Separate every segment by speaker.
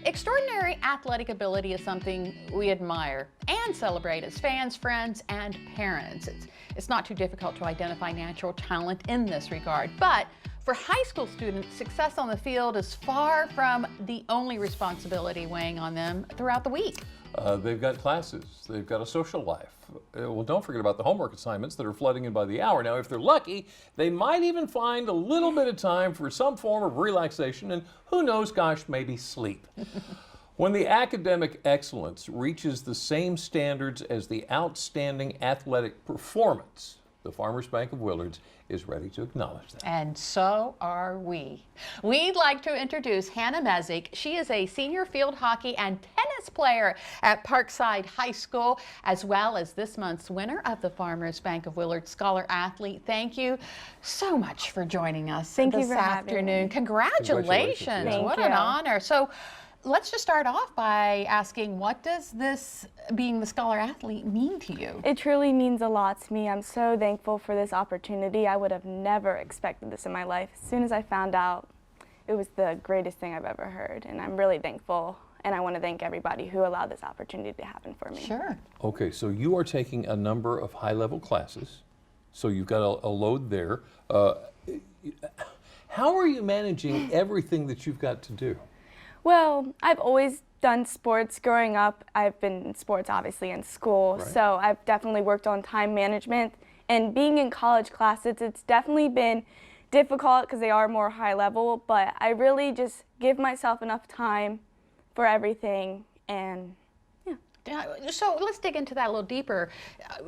Speaker 1: Extraordinary athletic ability is something we admire and celebrate as fans, friends, and parents. It's not too difficult to identify natural talent in this regard, but for high school students, success on the field is far from the only responsibility weighing on them throughout the week.
Speaker 2: They've got classes, they've got a social life. Well, don't forget about the homework assignments that are flooding in by the hour. Now, if they're lucky, they might even find a little bit of time for some form of relaxation and who knows, gosh, maybe sleep. When the academic excellence reaches the same standards as the outstanding athletic performance, the Farmers Bank of Willards is ready to acknowledge that.
Speaker 1: And so are we. We'd like to introduce Hannah Mezick. She is a senior field hockey and tennis player at Parkside High School, as well as this month's winner of the Farmers Bank of Willards Scholar Athlete. Thank you so much for joining us this afternoon. Congratulations. What an honor. So let's just start off by asking, what does this being the Scholar Athlete mean to you?
Speaker 3: It truly means a lot to me. I'm so thankful for this opportunity. I would have never expected this in my life. As soon as I found out, it was the greatest thing I've ever heard, and I'm really thankful, and I want to thank everybody who allowed this opportunity to happen for me.
Speaker 1: Sure.
Speaker 2: Okay, so you are taking a number of high-level classes, so you've got a load there. How are you managing everything that you've got to do?
Speaker 3: Well, I've always done sports growing up. I've been in sports obviously in school, so I've definitely worked on time management. And being in college classes, it's definitely been difficult because they are more high level, but I really just give myself enough time for everything, and yeah.
Speaker 1: So let's dig into that a little deeper.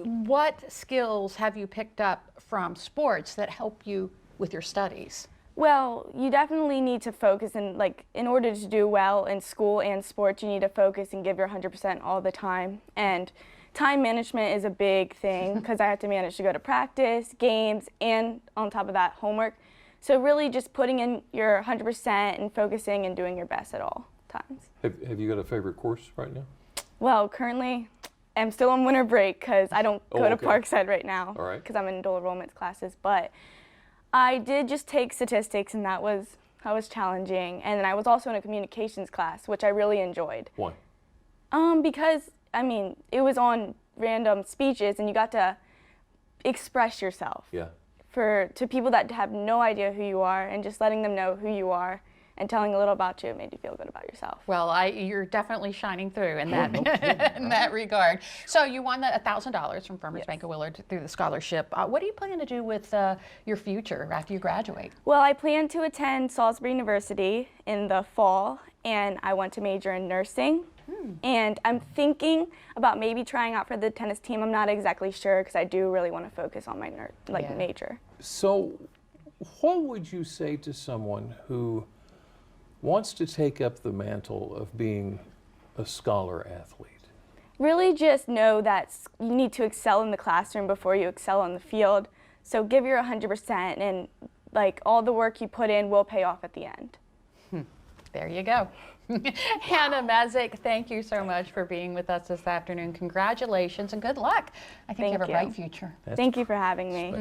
Speaker 1: What skills have you picked up from sports that help you with your studies?
Speaker 3: Well, you definitely need to focus, and in order to do well in school and sports, you need to focus and give your 100% all the time. And time management is a big thing because I have to manage to go to practice, games, and on top of that, homework. So really just putting in your 100% and focusing and doing your best at all times.
Speaker 2: Have you got a favorite course right now?
Speaker 3: Well, currently, I'm still on winter break because I don't go to Parkside right now because I'm in dual enrollment classes, but I did just take statistics, and that was challenging. And then I was also in a communications class, which I really enjoyed.
Speaker 2: Why?
Speaker 3: Because, I mean, it was on random speeches, and you got to express yourself.
Speaker 2: Yeah.
Speaker 3: To people that have no idea who you are, and just letting them know who you are and telling a little about you made you feel good about yourself.
Speaker 1: Well, you're definitely shining through in that in that regard. So you won the $1,000 from Farmers Bank of Willards through the scholarship. What do you plan to do with your future after you graduate?
Speaker 3: Well, I plan to attend Salisbury University in the fall, and I want to major in nursing. And I'm thinking about maybe trying out for the tennis team. I'm not exactly sure because I do really want to focus on my major.
Speaker 2: So what would you say to someone who wants to take up the mantle of being a scholar athlete?
Speaker 3: Really just know that you need to excel in the classroom before you excel on the field. So give your 100%, and all the work you put in will pay off at the end.
Speaker 1: There you go. Hannah Mezick, thank you so much for being with us this afternoon. Congratulations and good luck. I think you have a bright future.
Speaker 3: Thank you for having me.